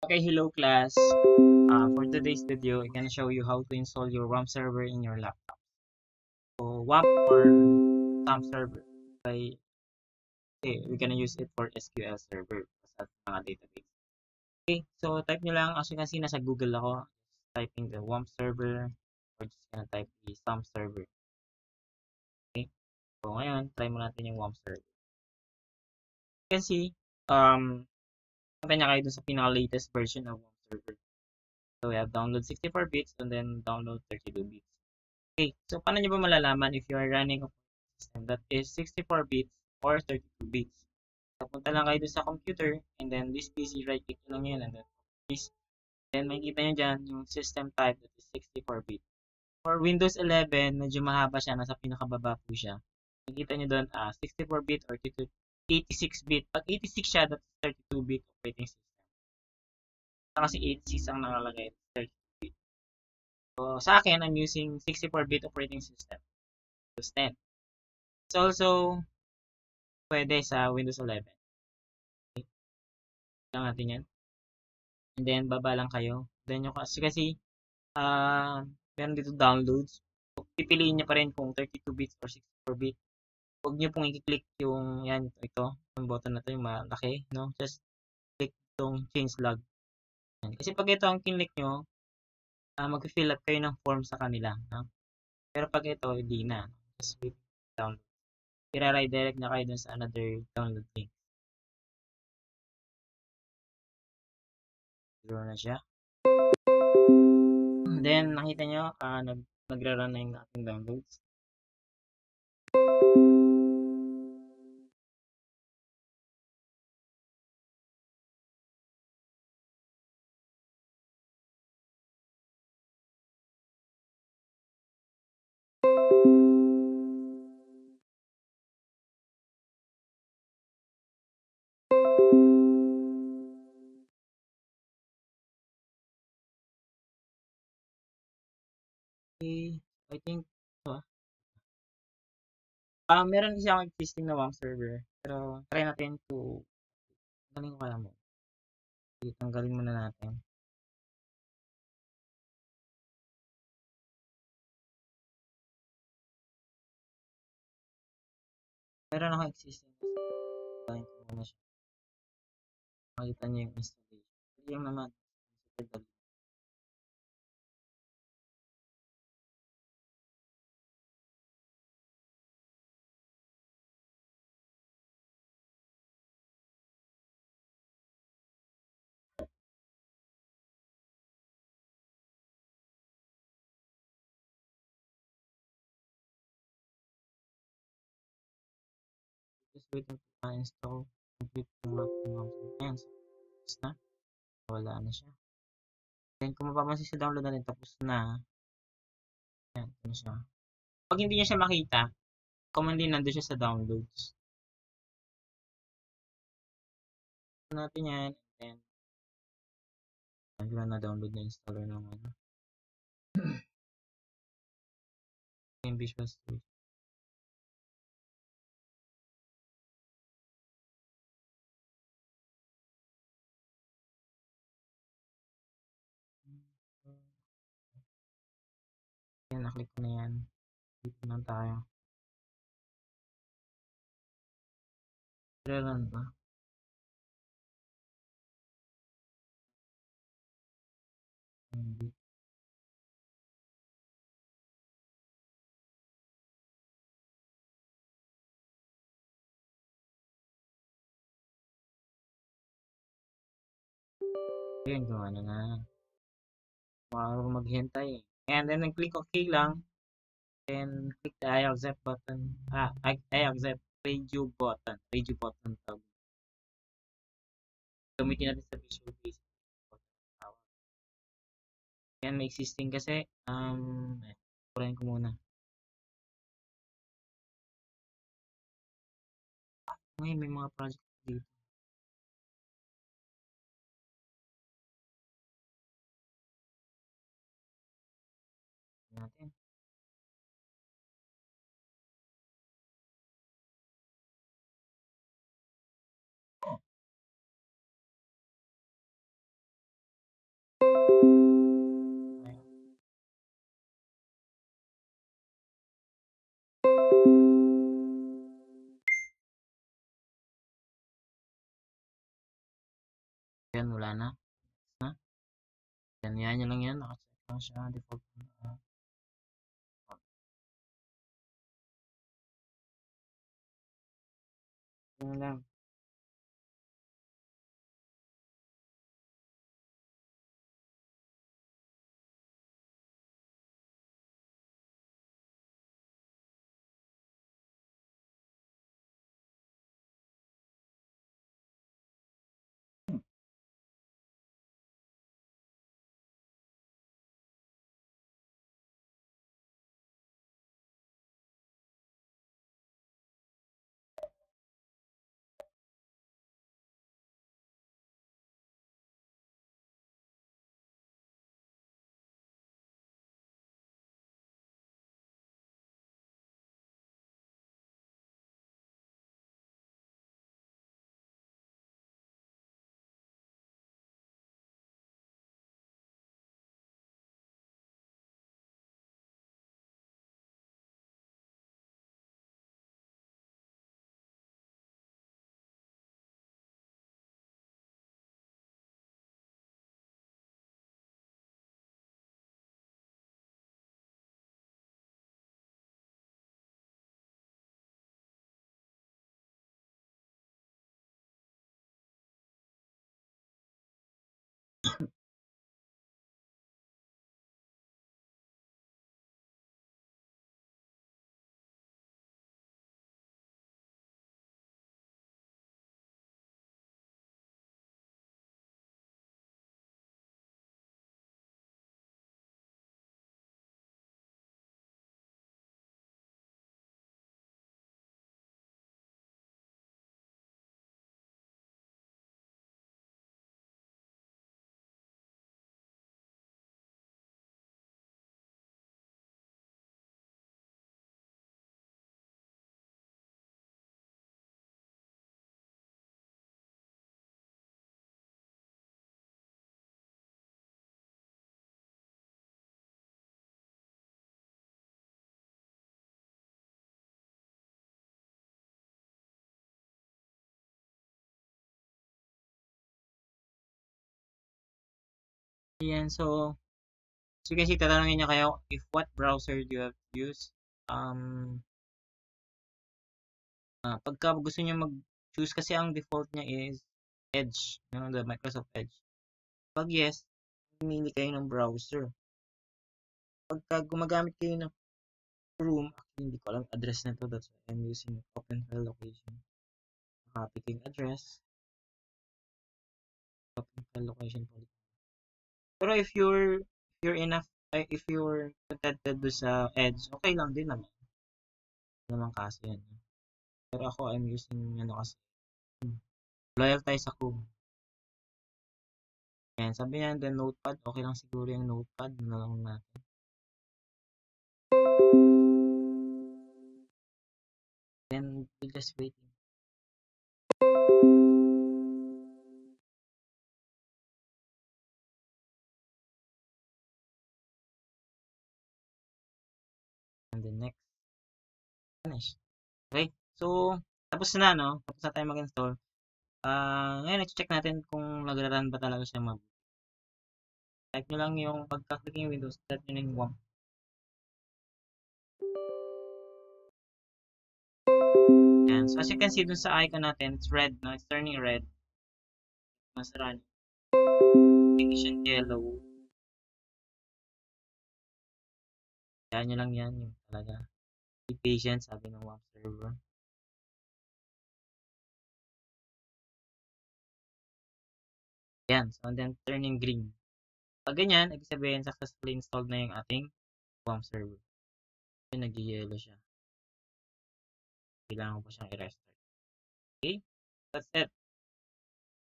Okay, hello class. For today's video, I'm gonna show you how to install your WAMP server in your laptop. So WAMP or SAMP server, by we're gonna use it for SQL server sa mga database. Okay, so type nyo lang, as you can see, nasa Google ako. Just typing the WAMP server or just gonna type the SAMP server. Okay, so ngayon, try mo natin yung WAMP server. You can see, punta niya kayo dun sa pinaka-latest version of WAMP server. So we have download 64 bits and then download 32 bits. Okay, so paano nyo ba malalaman if you are running a system that is 64 bits or 32 bits? So, punta lang kayo sa computer and then this PC, right click lang yan and then this. Then makikita nyo dyan yung system type that is 64 bit. For Windows 11, medyo mahaba siya, nasa pinakababa po siya. Makikita nyo doon 64 bit or 86 bit. Pag 86 siya, that's 32 bit operating system. Kasi 86 ang nakalagay, 32 bit. So sa akin, I'm using 64 bit operating system. Windows 10. It's also pwede sa Windows 11. Okay. Lang natin yan. And then, baba lang kayo. Then, yung kasi meron dito downloads. So, pipiliin nyo pa rin kung 32 bits or 64 bit. Huwag nyo pong i-click yung, yan, ito, yung button na to, yung malaki, no? Just click itong change log. Yan. Kasi pag ito ang kinlik nyo, mag-fill up kayo ng form sa kanila, no? Pero pag ito, hindi na. Just wait, download. I-redirect na kayo dun sa another download link. Zero na siya. Then, nakita nyo, nagra-run na yung ating downloads. Okay, I think, meron kasi akong existing na WAMP server. Pero, try natin to, tanggalin ko kaya mo. Tanggalin muna natin. Meron akong existing. Tanggalin ko muna siya. Makita niyo yung installation. Hindi yung naman. Just waiting to install. Complete yung ating WAMP server. Ayan, tapos na. Wala na siya. Then, kung mapapansin sa download natin, tapos na. Ayan, ano siya. Pag hindi niya siya makita, command din nandun siya sa downloads. Natin yan. And then, na download na installer ng ano. Yung Visual Studio. Yan, naklik ko na yan. Dito lang tayo. Kailan ba? Hindi. Ayun, gawa na na. Baka maghintay. And then, click OK lang. Then, click the I accept button. I accept radio button. Radio button tawag. Gamitin natin sa Visual Basic. Yan, may existing kasi. Purahin ko muna. Ngayon, may mga project dito. Natin. Yan, wala na. Yan nyo lang yan. Nakacheck lang siya. Default na. Yan lang. Yan. So you can see, tatanungin niya kayo if what browser do you have to use. Pagka gusto niyo mag-choose, kasi ang default niya is Edge, the Microsoft Edge. Pag yes, pumili kayo ng browser. Pagka gumagamit kayo ng Chrome, actually hindi ko alam address na to, that's why I'm using open file location. Copy ko yung address, open file location po. Pero if you're contented do sa Edge, okay lang din naman. Kasi yan. Pero ako, I'm using kasi loyal tayo sa Chrome. Ayan, sabi niya, then Notepad, okay lang siguro yung Notepad na lang natin. Then we'll just wait. And then next, finish. Okay, so tapos na, no? Tapos na tayo mag-install. Ngayon, check natin kung nag-run ba talaga siya mag. Type nyo lang yung pagka-click yung Windows, type nyo na yung WAMP. Yan. So as you can see dun sa icon natin, it's red, no? It's turning red. Mas run. Ignition yellow. Kaya nyo lang yan, yung talaga. Be patient, sabi ng WAMP server. Yan. So, and then turning green. Pag ganyan, ibig sabihin, successfully installed na yung ating WAMP server. So, nag-yellow siya. Kailangan ko pa siyang i-restart. Okay? That's it.